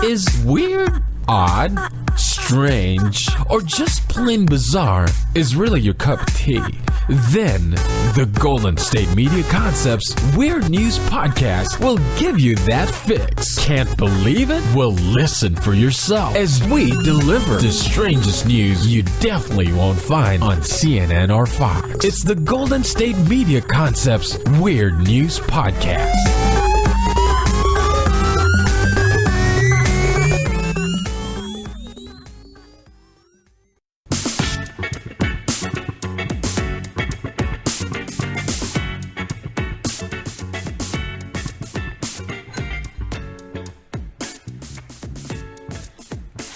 Is weird, odd, strange, or just plain bizarre is really your cup of tea? Then the Golden State Media Concepts Weird News Podcast will give you that fix. Can't believe it? Well, listen for yourself as we deliver the strangest news you definitely won't find on CNN or Fox. It's the Golden State Media Concepts Weird News Podcast.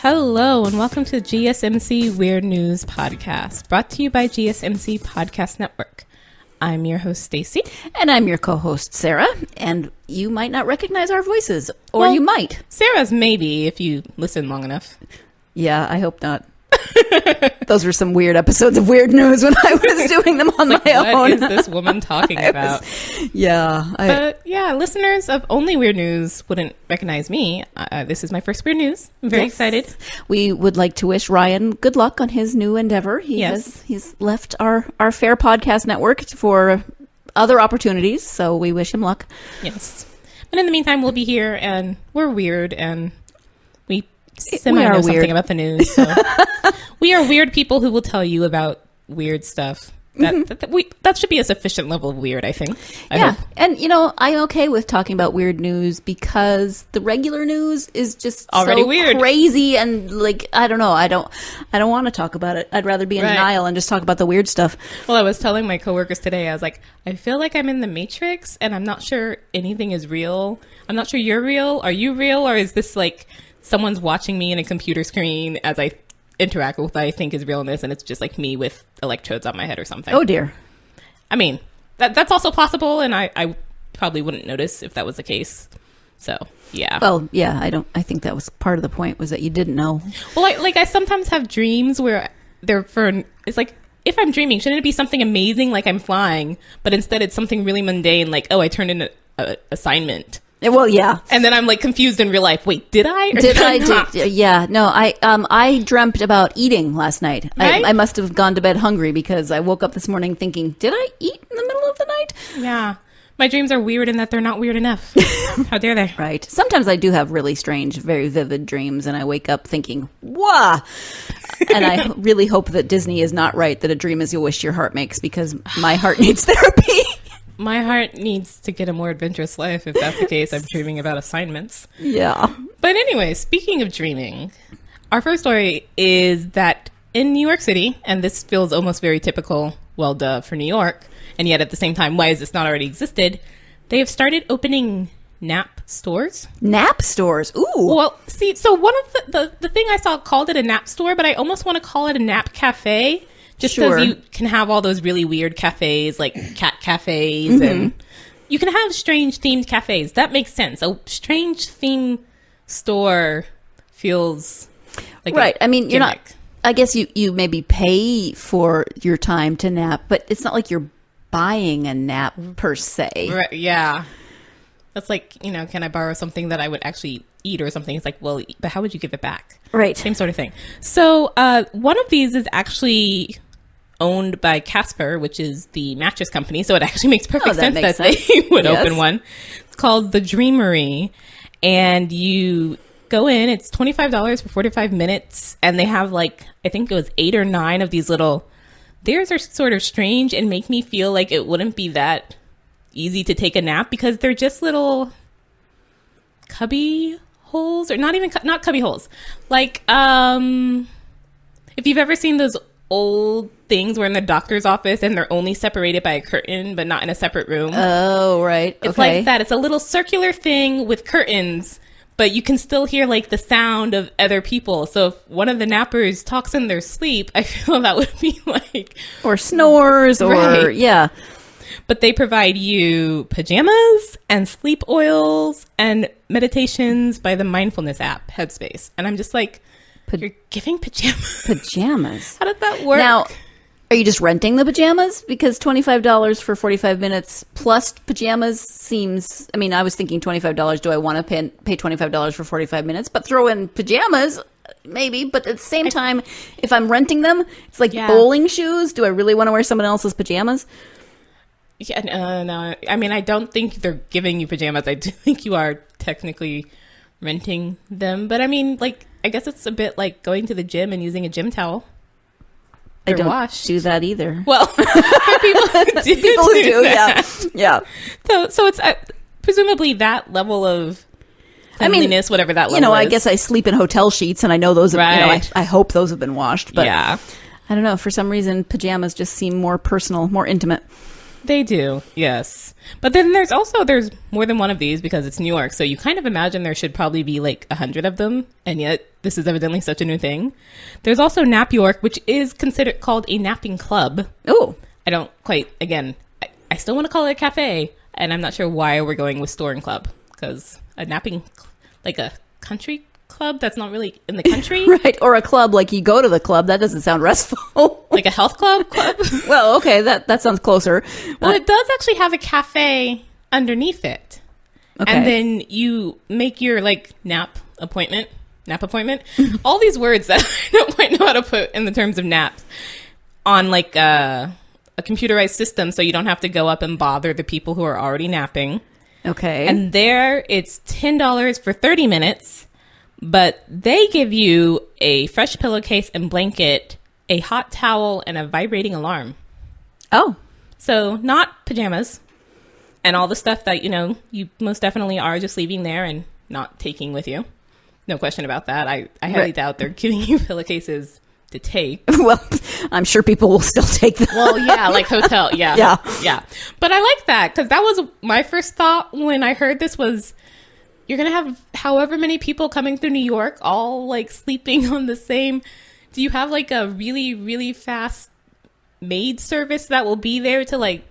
Hello and welcome to GSMC Weird News Podcast, brought to you by GSMC Podcast Network. I'm your host, Staci. And I'm your co-host, Sarah. And you might not recognize our voices, or you might. Sarah's maybe, if you listen long enough. Yeah, I hope not. Those were some weird episodes of Weird News when I was doing them on my own. What is this woman talking about? Listeners of only Weird News wouldn't recognize me. This is my first Weird News. I'm very excited. We would like to wish Ryan good luck on his new endeavor. He's left our fair podcast network for other opportunities, so we wish him luck. Yes. But in the meantime, we'll be here, and we're weird, and we know something about the news. So. We are weird people who will tell you about weird stuff. That should be a sufficient level of weird, I think. I hope. And I'm okay with talking about weird news because the regular news is just already so weird, crazy, and I don't know. I don't want to talk about it. I'd rather be in denial and just talk about the weird stuff. Well, I was telling my coworkers today, I was like, I feel like I'm in the Matrix, and I'm not sure anything is real. I'm not sure you're real. Are you real, or is this like someone's watching me in a computer screen as I interact with what I think is realness, and it's just like me with electrodes on my head or something? Oh dear. I mean, that's also possible, and I probably wouldn't notice if that was the case. So yeah. Well, yeah, I think that was part of the point, was that you didn't know. Well, I sometimes have dreams where it's like, if I'm dreaming, shouldn't it be something amazing like I'm flying? But instead it's something really mundane, like, oh, I turned in an assignment. Well, yeah. And then I'm like confused in real life. Wait, did I? Or did I? Yeah. No, I dreamt about eating last night. Right? I must have gone to bed hungry because I woke up this morning thinking, did I eat in the middle of the night? Yeah. My dreams are weird in that they're not weird enough. How dare they? Right. Sometimes I do have really strange, very vivid dreams, and I wake up thinking, wah! And I really hope that Disney is not right, that a dream is a wish your heart makes, because my heart needs therapy. My heart needs to get a more adventurous life. If that's the case, I'm dreaming about assignments. Yeah. But anyway, speaking of dreaming, our first story is that in New York City, and this feels almost very typical, well, duh, for New York, and yet at the same time, why has this not already existed? They have started opening nap stores. Nap stores? Ooh. Well, see, so one of the thing I saw called it a nap store, but I almost want to call it a nap cafe. Just because you can have all those really weird cafes, like cat cafes, and you can have strange themed cafes. That makes sense. A strange theme store feels like right. I mean, gimmick. You're not. I guess you maybe pay for your time to nap, but it's not like you're buying a nap per se. Right? Yeah. That's like, can I borrow something that I would actually eat or something? It's like, well, but how would you give it back? Right. Same sort of thing. So one of these is actually owned by Casper, which is the mattress company. So it actually makes perfect sense that they would open one. It's called The Dreamery. And you go in, it's $25 for 45 minutes. And they have I think it was 8 or 9 of these little, theirs are sort of strange and make me feel like it wouldn't be that easy to take a nap because they're just little cubby holes, or not cubby holes. Like, if you've ever seen those old things where in the doctor's office and they're only separated by a curtain but not in a separate room. Oh, right. It's like that. It's a little circular thing with curtains, but you can still hear the sound of other people. So if one of the nappers talks in their sleep, I feel that would be or snores, or yeah. But they provide you pajamas and sleep oils and meditations by the mindfulness app Headspace. And I'm just like, you're giving pajamas? Pajamas? How does that work? Now, Are you just renting the pajamas? Because $25 for 45 minutes plus pajamas seems... I mean, I was thinking $25. Do I want to pay $25 for 45 minutes? But throw in pajamas, maybe. But at the same time, if I'm renting them, it's like bowling shoes. Do I really want to wear someone else's pajamas? Yeah, no. I mean, I don't think they're giving you pajamas. I do think you are technically renting them. But I mean, like, I guess it's a bit like going to the gym and using a gym towel. I don't do that either. Well, for people who do, yeah. So it's presumably that level of cleanliness, whatever that level is. I guess I sleep in hotel sheets, and I know those. Right. I hope those have been washed. But I don't know. For some reason, pajamas just seem more personal, more intimate. They do, yes. But then there's more than one of these because it's New York. So you kind of imagine there should probably be like 100 of them. And yet this is evidently such a new thing. There's also Nap York, which is called a napping club. Oh. I don't quite, again, I still want to call it a cafe. And I'm not sure why we're going with store and club. Because a napping, like a country club that's not really in the country. Right. Or a club like you go to the club. That doesn't sound restful. Like a health club? Well, okay. That sounds closer. Well, it does actually have a cafe underneath it. Okay. And then you make your like nap appointment. All these words that I don't quite know how to put in the terms of naps on like a computerized system so you don't have to go up and bother the people who are already napping. Okay. And there it's $10 for 30 minutes. But they give you a fresh pillowcase and blanket, a hot towel, and a vibrating alarm. Oh. So not pajamas and all the stuff that, you most definitely are just leaving there and not taking with you. No question about that. I highly doubt they're giving you pillowcases to take. Well, I'm sure people will still take them. Well, yeah, like hotel. Yeah. Yeah. But I like that because that was my first thought when I heard this was... You're going to have however many people coming through New York all like sleeping on the same. Do you have like a really, really fast maid service that will be there to like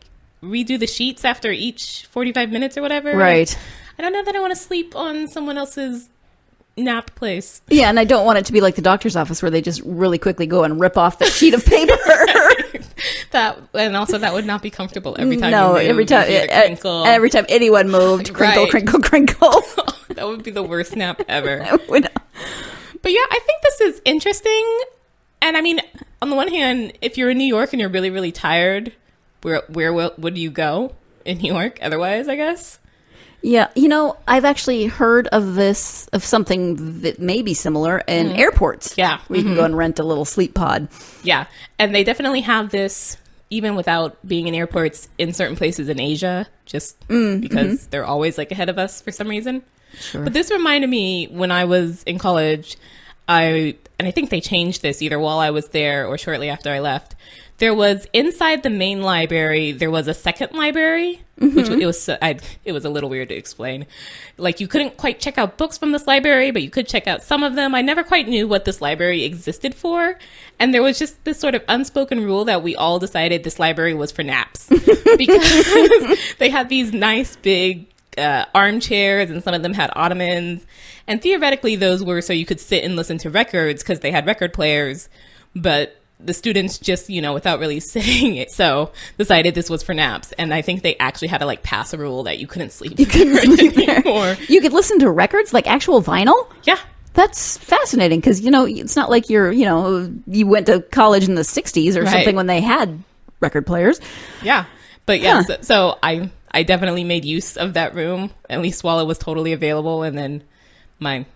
redo the sheets after each 45 minutes or whatever? Right. I don't know that I want to sleep on someone else's nap place. Yeah, and I don't want it to be like the doctor's office where they just really quickly go and rip off the sheet of paper. And also that would not be comfortable every time. No, you move, every time anyone moved, crinkle, crinkle, crinkle. That would be the worst nap ever. But yeah, I think this is interesting. And I mean, on the one hand, if you're in New York and you're really, really tired, where would you go in New York otherwise, I guess? Yeah, I've actually heard of something that may be similar in airports. Yeah. Where you can go and rent a little sleep pod. Yeah, and they definitely have this, even without being in airports, in certain places in Asia, just because they're always like ahead of us for some reason. Sure. But this reminded me when I was in college, and I think they changed this either while I was there or shortly after I left. There was inside the main library, there was a second library, which it was a little weird to explain. Like you couldn't quite check out books from this library, but you could check out some of them. I never quite knew what this library existed for. And there was just this sort of unspoken rule that we all decided this library was for naps because they had these nice big armchairs and some of them had ottomans. And theoretically, those were so you could sit and listen to records because they had record players. But the students just, without really saying it, so decided this was for naps. And I think they actually had to like pass a rule that you couldn't sleep. You couldn't sleep anymore. You could listen to records, like actual vinyl? Yeah. That's fascinating because, it's not like you went to college in the 60s or something when they had record players. Yeah. But yes, so I definitely made use of that room, at least while it was totally available. And then my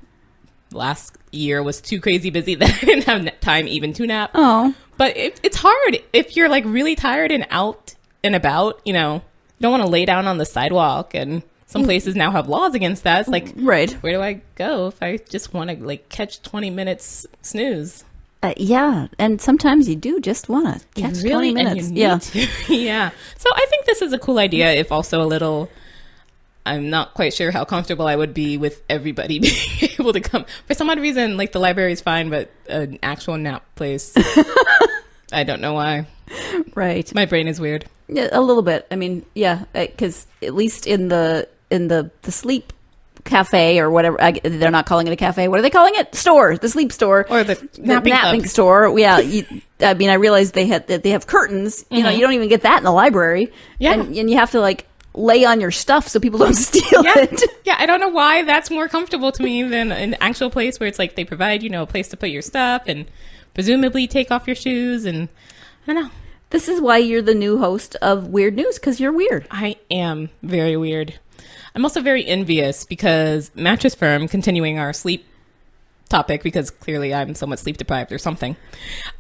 last year was too crazy busy that I didn't have time even to nap. Oh. But it's hard if you're like really tired and out and about, you don't want to lay down on the sidewalk. And some places now have laws against that. It's like, right. Where do I go if I just want to like catch 20 minutes snooze? Yeah, and sometimes you do just want to catch 20 minutes. Yeah. Yeah. So I think this is a cool idea, if also a little... I'm not quite sure how comfortable I would be with everybody being able to come. For some odd reason, like the library is fine, but an actual nap place, I don't know why. Right. My brain is weird. Yeah, a little bit. I mean, yeah, because at least in the sleep cafe or whatever, they're not calling it a cafe. What are they calling it? Store, the sleep store, or the napping store. Yeah, I mean, I realized they have curtains. You know, you don't even get that in the library. Yeah. And you have to like lay on your stuff so people don't steal it. Yeah, I don't know why that's more comfortable to me than an actual place where it's like they provide, a place to put your stuff and presumably take off your shoes, and I don't know. This is why you're the new host of Weird News, because you're weird. I am very weird. I'm also very envious because Mattress Firm, continuing our sleep topic, because clearly I'm somewhat sleep deprived or something.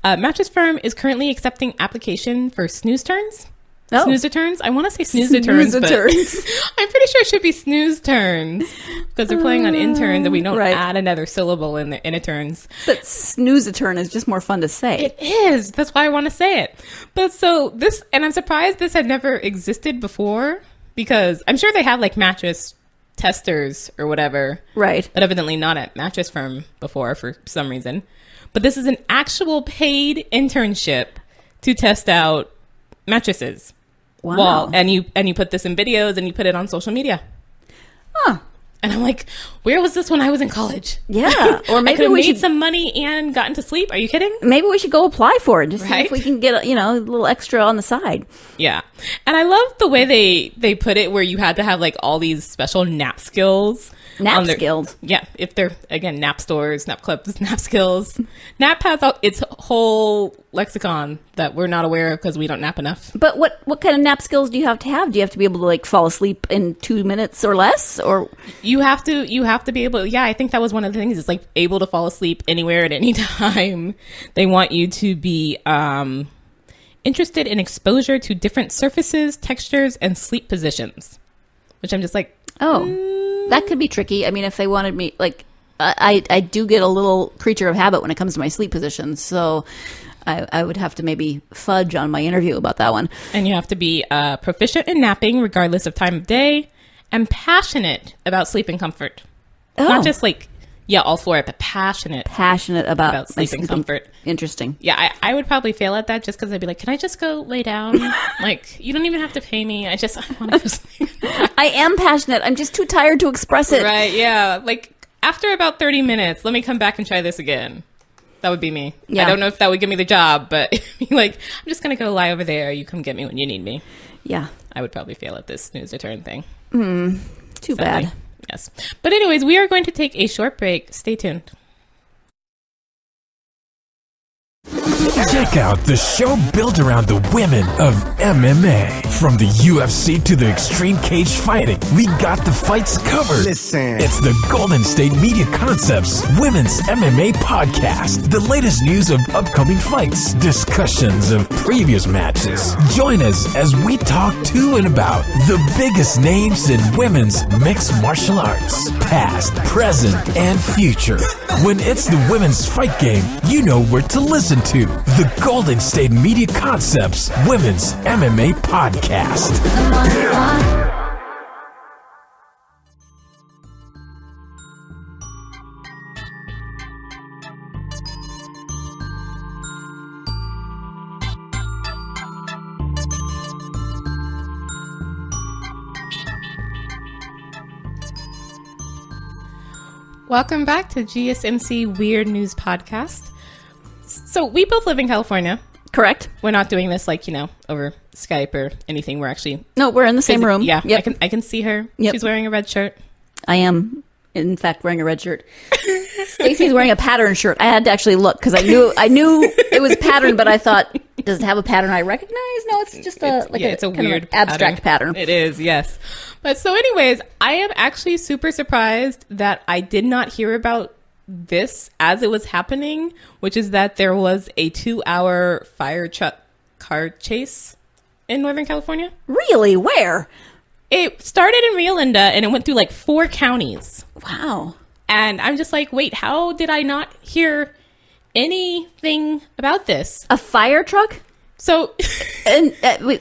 Mattress Firm is currently accepting application for Snoozeterns. Oh. Snoozeterns? I want to say Snoozeterns, but I'm pretty sure it should be Snoozeterns because they're playing on interns and we don't add another syllable in the interns. But Snoozetern is just more fun to say. It is. That's why I want to say it. But so this, and I'm surprised this had never existed before because I'm sure they have like mattress testers or whatever. Right. But evidently not at Mattress Firm before for some reason. But this is an actual paid internship to test out mattresses. Wow. Well, and you put this in videos and you put it on social media. Huh. And I'm like, where was this when I was in college? Yeah. Or maybe I could have made some money and gotten to sleep. Are you kidding? Maybe we should go apply for it. Just see if we can get a little extra on the side. Yeah. And I love the way they put it where you had to have like all these special nap skills. Nap skills. Yeah. If they're, again, nap stores, nap clubs, nap skills. Nap has its whole lexicon that we're not aware of because we don't nap enough. But what kind of nap skills do you have to have? Do you have to be able to like fall asleep in 2 minutes or less? Or you have to be able to, I think that was one of the things, is like able to fall asleep anywhere at any time. They want you to be interested in exposure to different surfaces, textures, and sleep positions. Which I'm just like, that could be tricky. I mean, if they wanted me, like, I do get a little creature of habit when it comes to my sleep positions. So I would have to maybe fudge on my interview about that one. And you have to be proficient in napping, regardless of time of day, and passionate about sleep and comfort. Not just like, all for it, but passionate about sleep and comfort. Interesting. Yeah, I would probably fail at that just because I'd be like, can I just go lay down? Like, you don't even have to pay me. I want to go sleep. I am passionate. I'm just too tired to express it. Right, yeah. Like, after about 30 minutes, let me come back and try this again. That would be me. Yeah. I don't know if that would give me the job, but like, I'm just going to go lie over there. You come get me when you need me. Yeah. I would probably fail at this Snoozeturn thing. Too bad. Yes. But anyways, we are going to take a short break. Stay tuned. Check out the show built around the women of MMA. From the UFC to the extreme cage fighting, we got the fights covered. Listen. It's the Golden State Media Concepts Women's MMA Podcast. The latest news of upcoming fights, discussions of previous matches. Join us as we talk to and about the biggest names in women's mixed martial arts, past, present, and future. When it's the women's fight game, you know where to listen to. The Golden State Media Concepts Women's MMA Podcast. Welcome back to GSMC Weird News Podcast. So we both live in California. Correct. We're not doing this like, over Skype or anything. We're actually... No, we're in the same room. Yeah, yep. I can see her. Yep. She's wearing a red shirt. I am, in fact, wearing a red shirt. Stacy's wearing a pattern shirt. I had to actually look because I knew it was patterned, but I thought, does it have a pattern I recognize? No, it's just it's a weird abstract pattern. It is, yes. But so anyways, I am actually super surprised that I did not hear about this as it was happening, which is that there was a 2-hour fire truck car chase in Northern California. Really? Where? It started in Rio Linda and it went through like 4 counties. Wow. And I'm just like, wait, how did I not hear anything about this? A fire truck? So, and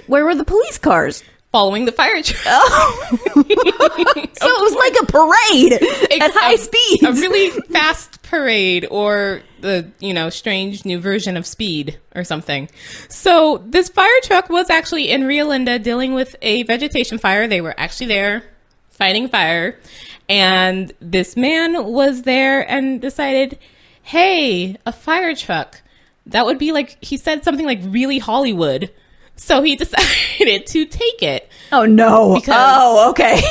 where were the police cars? Following the fire truck. Oh. So it was like a parade at high speeds. A really fast parade, or the, strange new version of Speed or something. So this fire truck was actually in Rio Linda dealing with a vegetation fire. They were actually there fighting fire. And this man was there and decided, hey, a fire truck. that would be like, he said something like really Hollywood. So he decided to take it. Oh, no. Okay.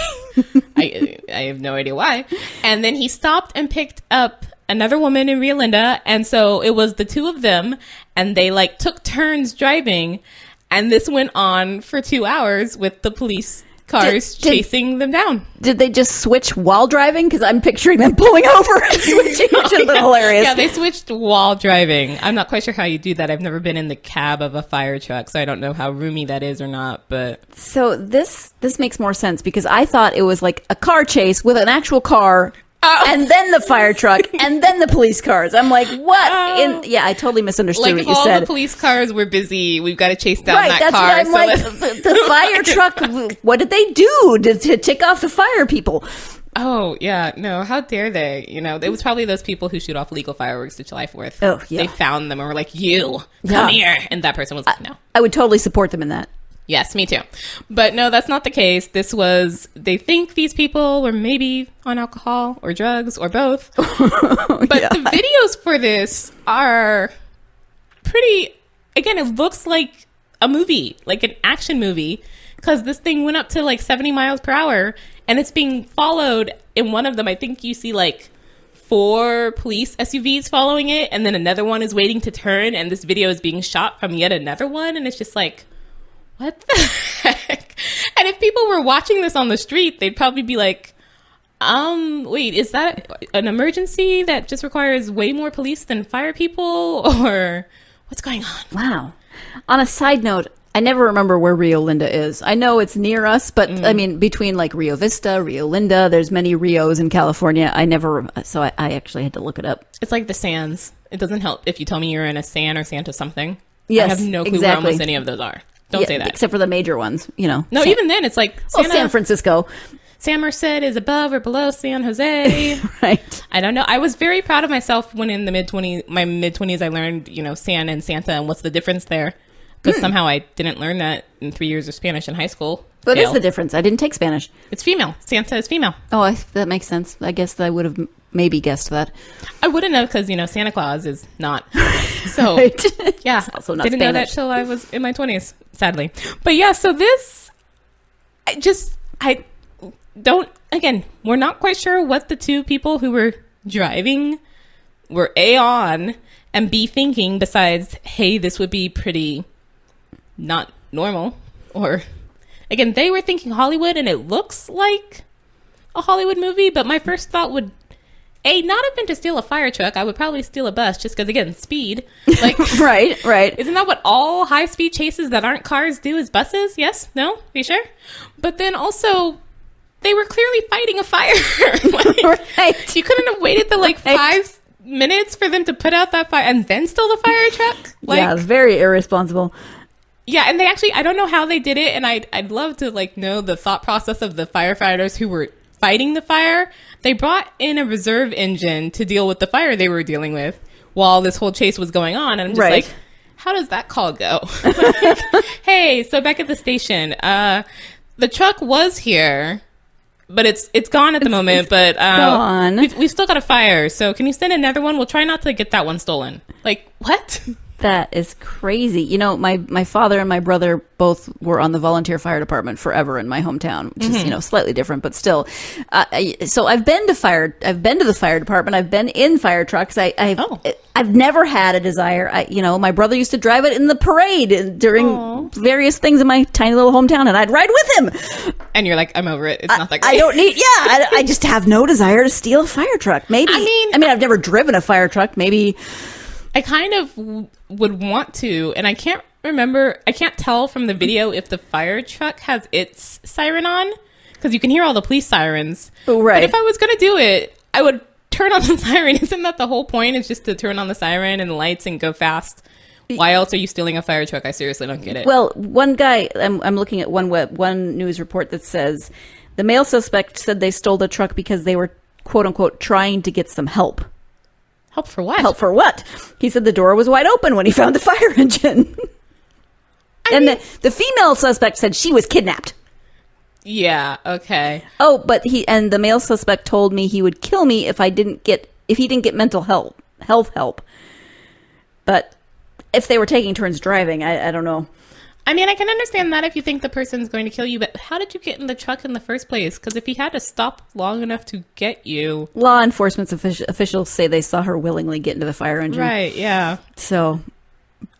I have no idea why. And then he stopped and picked up another woman in Rio Linda. And so it was the two of them. And they like took turns driving. And this went on for 2 hours with the police cars chasing them down. Did they just switch while driving? Because I'm picturing them pulling over and switching, which is hilarious. Yeah, they switched while driving. I'm not quite sure how you do that. I've never been in the cab of a fire truck, so I don't know how roomy that is or not. But so this makes more sense because I thought it was like a car chase with an actual car. And then the fire truck, and then the police cars. I'm like, what? I totally misunderstood what you said. All the police cars were busy. We've got to chase down that that's car. What I'm like, the fire truck, what did they do to tick off the fire people? Oh, yeah. No, how dare they? It was probably those people who shoot off legal fireworks to July 4th. Oh, yeah. They found them and were like, you, come here. And that person was like, no. I would totally support them in that. Yes, me too. But no, that's not the case. They think these people were maybe on alcohol or drugs or both. But the videos for this are pretty, again, it looks like a movie, like an action movie, because this thing went up to like 70 miles per hour and it's being followed. In one of them, I think you see like 4 police SUVs following it, and then another one is waiting to turn, and this video is being shot from yet another one, and it's just like, what the heck? And if people were watching this on the street, they'd probably be like, wait, is that an emergency that just requires way more police than fire people? Or what's going on? Wow. On a side note, I never remember where Rio Linda is. I know it's near us, but I mean, between like Rio Vista, Rio Linda, there's many Rios in California. So I actually had to look it up. It's like the Sands. It doesn't help if you tell me you're in a San or Santa something. Yes, I have no clue where almost any of those are. Don't say that. Except for the major ones, No, even then, it's like San Francisco. San Merced is above or below San Jose. Right. I don't know. I was very proud of myself when in my mid-20s, I learned, San and Santa and what's the difference there. Because somehow I didn't learn that in 3 years of Spanish in high school. What is the difference? I didn't take Spanish. It's female. Santa is female. Oh, that makes sense. I guess I would have maybe guessed that. I wouldn't have because, Santa Claus is not. So, right. Yeah. It's also not didn't Spanish. know that till I was in my 20s, sadly. But yeah, so this, I don't, again, we're not quite sure what the two people who were driving were A, on, and B, thinking besides, hey, this would be pretty not normal. Or, again, they were thinking Hollywood and it looks like a Hollywood movie, but my first thought would not have been to steal a fire truck. I would probably steal a bus just because, again, speed. Like, right. Isn't that what all high-speed chases that aren't cars do is buses? Yes? No? Are you sure? But then also, they were clearly fighting a fire. Right. You couldn't have waited the 5 minutes for them to put out that fire and then steal the fire truck? Yeah, very irresponsible. Yeah, and they actually, I don't know how they did it, and I'd love to know the thought process of the firefighters who were fighting the fire. They brought in a reserve engine to deal with the fire they were dealing with while this whole chase was going on, and I'm just like, how does that call go? Hey, so back at the station, the truck was here, but it's gone at the moment, but gone. We've still got a fire, so can you send another one? We'll try not to get that one stolen. Like, what? That is crazy. My father and my brother both were on the volunteer fire department forever in my hometown, which is, slightly different, but still. So I've been to the fire department. I've been in fire trucks. I've never had a desire. My brother used to drive it in the parade during various things in my tiny little hometown, and I'd ride with him. And you're like, I'm over it. It's not that great. I don't need, I just have no desire to steal a fire truck. Maybe. I mean, I've never driven a fire truck. Maybe. I kind of would want to, and I can't tell from the video if the fire truck has its siren on, because you can hear all the police sirens. Oh, right. But if I was going to do it, I would turn on the siren. Isn't that the whole point? Is just to turn on the siren and the lights and go fast? Why else are you stealing a fire truck? I seriously don't get it. Well, one guy, I'm looking at one news report that says the male suspect said they stole the truck because they were, quote unquote, trying to get some help. Help for what? Help for what? He said the door was wide open when he found the fire engine. The female suspect said she was kidnapped. Yeah, okay. Oh, but the male suspect told me he would kill me if he didn't get mental health help. But if they were taking turns driving, I don't know. I mean, I can understand that if you think the person's going to kill you, but how did you get in the truck in the first place? Because if he had to stop long enough to get you... Law enforcement officials say they saw her willingly get into the fire engine. Right, yeah. So...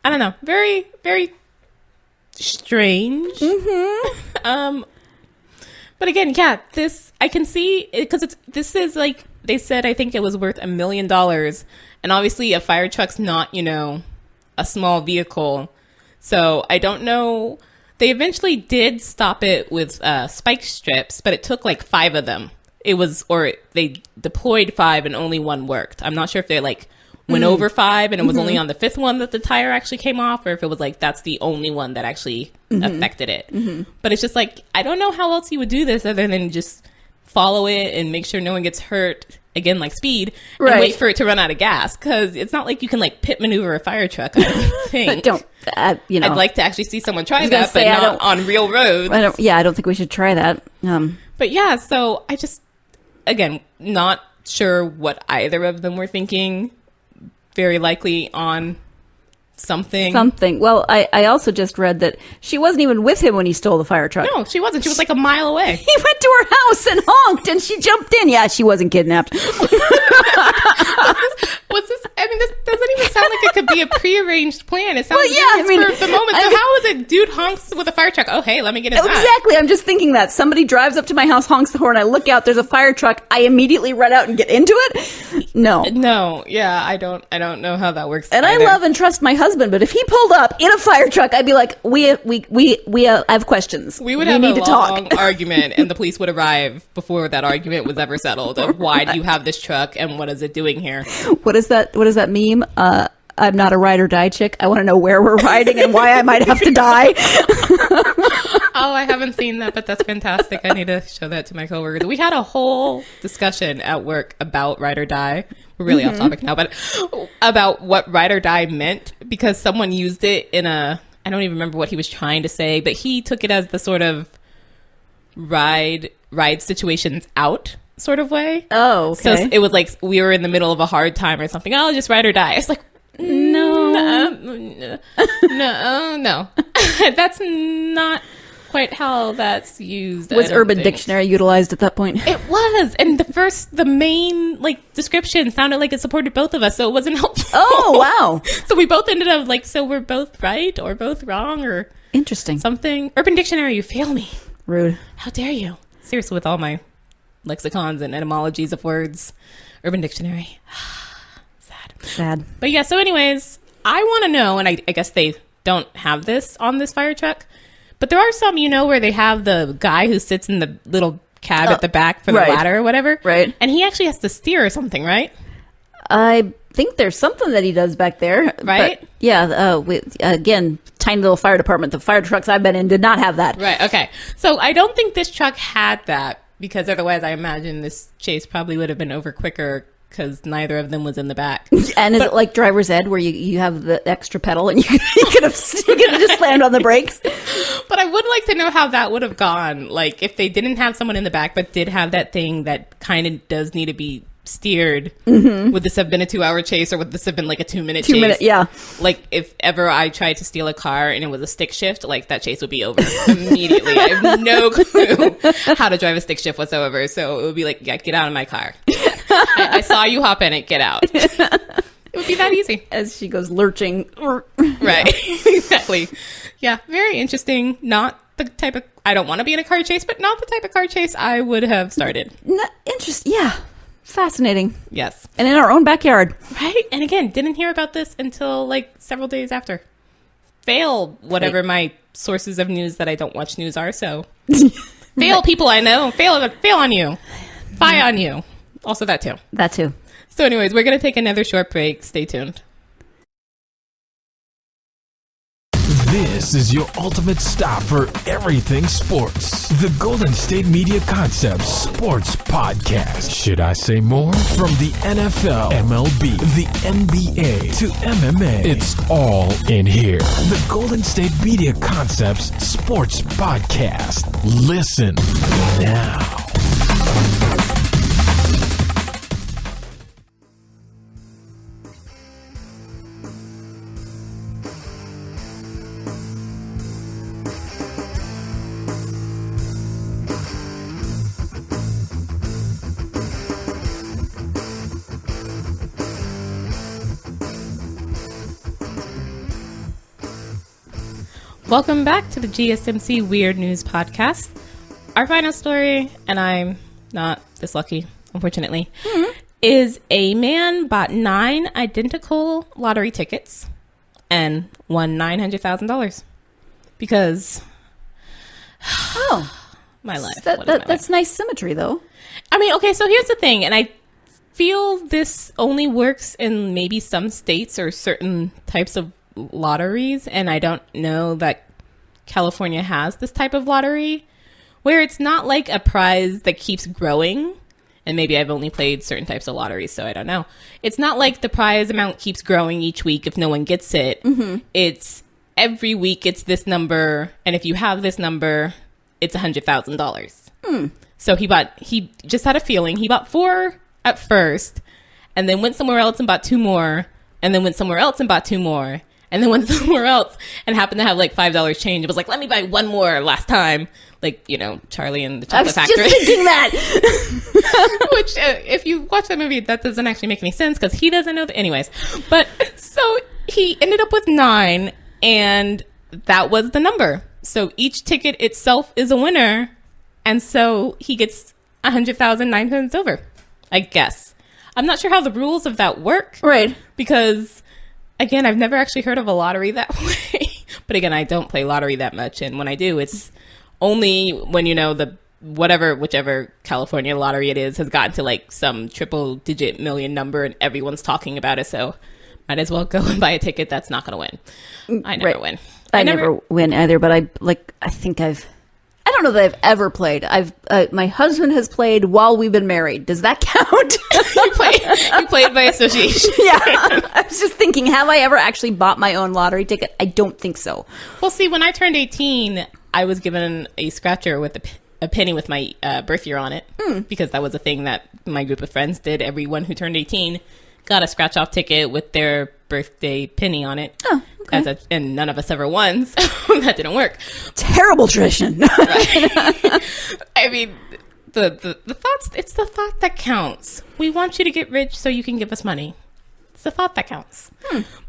I don't know. Very, very strange. Mm-hmm. But again, yeah, this... I can see... Because this is like... They said, I think it was worth $1 million. And obviously a fire truck's not, a small vehicle. So I don't know. They eventually did stop it with spike strips, but it took like 5 of them. They deployed 5 and only 1 worked. I'm not sure if they went over 5 and it was only on the 5th one that the tire actually came off, or if it was that's the only one that actually affected it. But it's just I don't know how else you would do this other than just follow it and make sure no one gets hurt. Again, like speed, and wait for it to run out of gas, because it's not like you can pit maneuver a fire truck. I don't think. I'd like to actually see someone try that, but not on real roads. I don't think we should try that. But yeah, so I just, again, not sure what either of them were thinking. Very likely on something. Well, I also just read that she wasn't even with him when he stole the fire truck. No, she wasn't. She was a mile away. He went to her house and honked, and she jumped in. Yeah, she wasn't kidnapped. What's this? I mean, this doesn't even sound like it could be a prearranged plan. It sounds like it's for the moment. So how is it dude honks with a fire truck? Oh, hey, let me get in that. Exactly. I'm just thinking that. Somebody drives up to my house, honks the horn, I look out, there's a fire truck. I immediately run out and get into it? No. Yeah, I don't know how that works. And either. I love and trust my husband, but if he pulled up in a fire truck, I'd be like, we have questions. We would have a long argument, and the police would arrive before that argument was ever settled of why do you have this truck and what is it doing here? What is that meme? I'm not a ride or die chick. I want to know where we're riding and why I might have to die. Oh, I haven't seen that, but that's fantastic. I need to show that to my coworkers. We had a whole discussion at work about ride or die. We're really off topic now, but about what ride or die meant, because someone used it in I don't even remember what he was trying to say, but he took it as the sort of ride situations out sort of way. Oh, okay. So it was we were in the middle of a hard time or something. Oh, just ride or die. It's no. That's not quite how that's used. Was Urban Dictionary utilized at that point? It was, and the main description sounded like it supported both of us, so it wasn't helpful. Oh, wow. So we both ended up so we're both right or both wrong or interesting something. Urban Dictionary, you fail me. Rude. How dare you? Seriously, with all lexicons and etymologies of words. Urban Dictionary. Sad. But yeah, so anyways, I want to know, and I guess they don't have this on this fire truck, but there are some, where they have the guy who sits in the little cab at the back for the ladder or whatever. Right. And he actually has to steer or something, right? I think there's something that he does back there. Right? But yeah, again, tiny little fire department. The fire trucks I've been in did not have that. Right, okay. So I don't think this truck had that, because otherwise I imagine this chase probably would have been over quicker, because neither of them was in the back. And is it like driver's ed, where you have the extra pedal and you could have just slammed on the brakes? But I would like to know how that would have gone. If they didn't have someone in the back, but did have that thing that kind of does need to be steered. Would this have been a 2-hour chase, or would this have been a 2-minute chase? 2-minute, yeah. If ever I tried to steal a car and it was a stick shift, that chase would be over immediately. I have no clue how to drive a stick shift whatsoever. So it would be yeah, get out of my car. I saw you hop in it, get out. It would be that easy. As she goes lurching. Right, exactly. Yeah, very interesting. Not the type of, I don't want to be in a car chase, but not the type of car chase I would have started. Interesting, yeah. Fascinating. Yes. And in our own backyard. Right? And again, didn't hear about this until several days after. Fail whatever my sources of news that I don't watch news are, so. Fail people I know. Fail on you. Fie on you. Also that too. That too. So anyways, we're going to take another short break. Stay tuned. This is your ultimate stop for everything sports. The Golden State Media Concepts Sports Podcast. Should I say more? From the NFL, MLB, the NBA to MMA, it's all in here. The Golden State Media Concepts Sports Podcast. Listen now. Welcome back to the GSMC Weird News Podcast. Our final story, and I'm not this lucky, unfortunately, is a man bought 9 identical lottery tickets and won $900,000 because my life. That's nice symmetry, though. I mean, okay, so here's the thing, and I feel this only works in maybe some states or certain types of lotteries, and I don't know that California has this type of lottery where it's not like a prize that keeps growing. And maybe I've only played certain types of lotteries, so I don't know. It's not like the prize amount keeps growing each week if no one gets it. It's every week it's this number, and if you have this number, it's $100,000. So he just had a feeling. He bought 4 at first, and then went somewhere else and bought 2 more, and then went somewhere else and bought 2 more, and then went somewhere else and happened to have like $5 change. It was like, let me buy 1 more last time. Like, you know, Charlie and the Chocolate Factory. I was just thinking that. Which, if you watch that movie, that doesn't actually make any sense because he doesn't know. Anyways, but so he ended up with 9, and that was the number. So each ticket itself is a winner, and so he gets 100,000 9 times over, I guess. I'm not sure how the rules of that work. Right. Because, again, I've never actually heard of a lottery that way. But again, I don't play lottery that much, and when I do, it's only when, you know, the whichever California lottery it is has gotten to like some triple digit million number and everyone's talking about it. So might as well go and buy a ticket that's not going to win. I never win. I never win either, but I don't know that I've ever played. My husband has played while we've been married. Does that count? You played by association. Yeah. I was just thinking, have I ever actually bought my own lottery ticket? I don't think so. Well, see, when I turned 18, I was given a scratcher with a penny with my birth year on it, because that was a thing that my group of friends did. Everyone who turned 18 got a scratch-off ticket with their birthday penny on it. Oh, okay. And none of us ever won, so that didn't work. Terrible tradition. Right? I mean, the thoughts, it's the thought that counts. We want you to get rich so you can give us money. It's the thought that counts.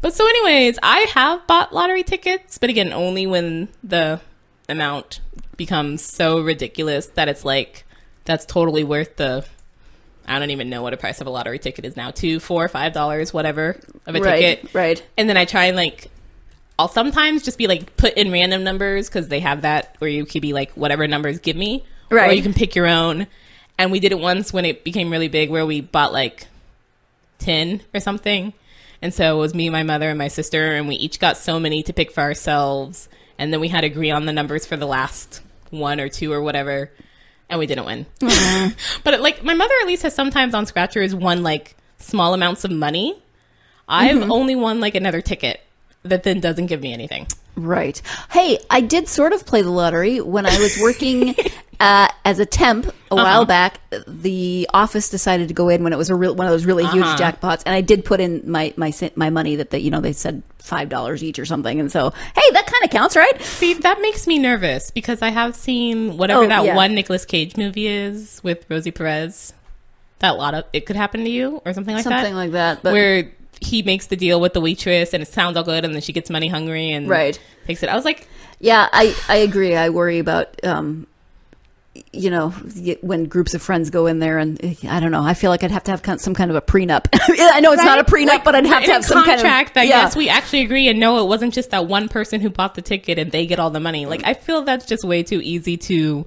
But so anyways, I have bought lottery tickets, but again, only when the amount becomes so ridiculous that it's like, that's totally worth the, I don't even know what a price of a lottery ticket is now, $2, $4, $5, whatever of a ticket. Right. And then I try and like, I'll sometimes just be like, put in random numbers because they have that where you could be like, whatever numbers give me. Right. Or you can pick your own. And we did it once when it became really big where we bought like 10 or something. And so it was me, my mother, and my sister, and we each got so many to pick for ourselves. And then we had to agree on the numbers for the last 1 or 2 or whatever. And we didn't win. But like my mother at least has sometimes on scratchers won like small amounts of money. I've only won like another ticket that then doesn't give me anything. Right. Hey, I did sort of play the lottery when I was working as a temp a while back. The office decided to go in when it was one of those really huge jackpots, and I did put in my money that they said $5 each or something, and so hey, that kind of counts, right? See, that makes me nervous because I have seen whatever one Nicolas Cage movie is with Rosie Perez. That lotto, it could happen to you or something like that. Something like that, but where he makes the deal with the waitress and it sounds all good and then she gets money hungry and takes it. I was like, yeah, I agree. I worry about when groups of friends go in there, and I don't know, I feel like I'd have to have some kind of a prenup. I know it's not a prenup, like, but I'd have to have some contract that yes, we actually agree, and no, it wasn't just that one person who bought the ticket and they get all the money. Like, I feel that's just way too easy to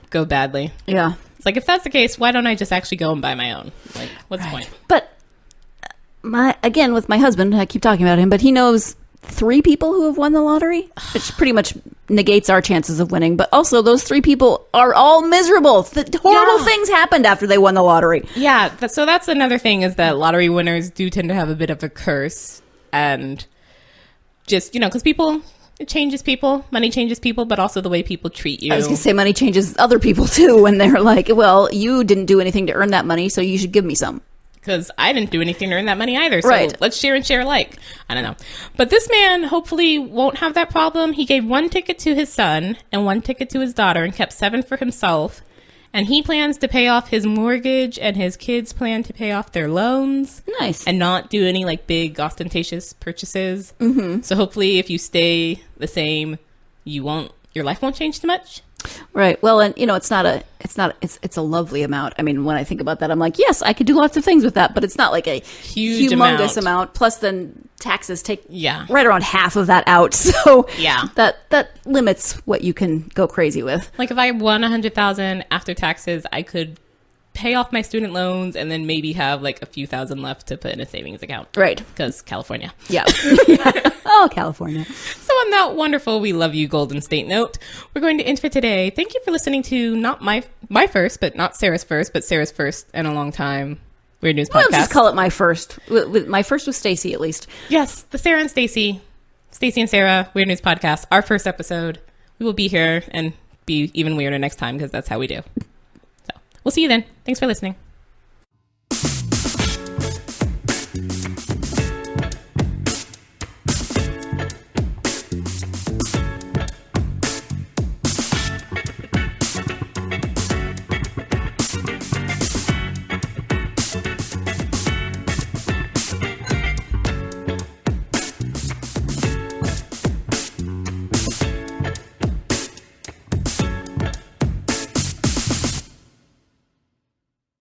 go badly. Yeah. It's like, if that's the case, why don't I just actually go and buy my own? Like, what's the point? But again, with my husband, I keep talking about him, but he knows 3 people who have won the lottery, which pretty much negates our chances of winning. But also, those 3 people are all miserable. Horrible things happened after they won the lottery. Yeah, so that's another thing, is that lottery winners do tend to have a bit of a curse. And just, because it changes people. Money changes people, but also the way people treat you. I was going to say money changes other people, too, when they're like, well, you didn't do anything to earn that money, so you should give me some. Because I didn't do anything to earn that money either. So let's share and share alike. I don't know. But this man hopefully won't have that problem. He gave 1 ticket to his son and 1 ticket to his daughter and kept 7 for himself. And he plans to pay off his mortgage, and his kids plan to pay off their loans. Nice. And not do any like big ostentatious purchases. Mm-hmm. So hopefully if you stay the same your life won't change too much. Right. Well, and it's a lovely amount. I mean, when I think about that, I'm like, yes, I could do lots of things with that, but it's not like a humongous amount. Plus, then taxes take right around half of that out. So that limits what you can go crazy with. Like if I won $100,000 after taxes, I could pay off my student loans and then maybe have like a few thousand left to put in a savings account. Right. Because California. Yeah. Oh, California. So on that wonderful we love you Golden State note, we're going to end for today. Thank you for listening to not my first, but not Sarah's first, but Sarah's first in a long time Weird News podcast. Let's just call it my first. My first was Staci, at least. Yes, the Sarah and Staci and Sarah Weird News podcast, our first episode. We will be here and be even weirder next time because that's how we do. We'll see you then. Thanks for listening.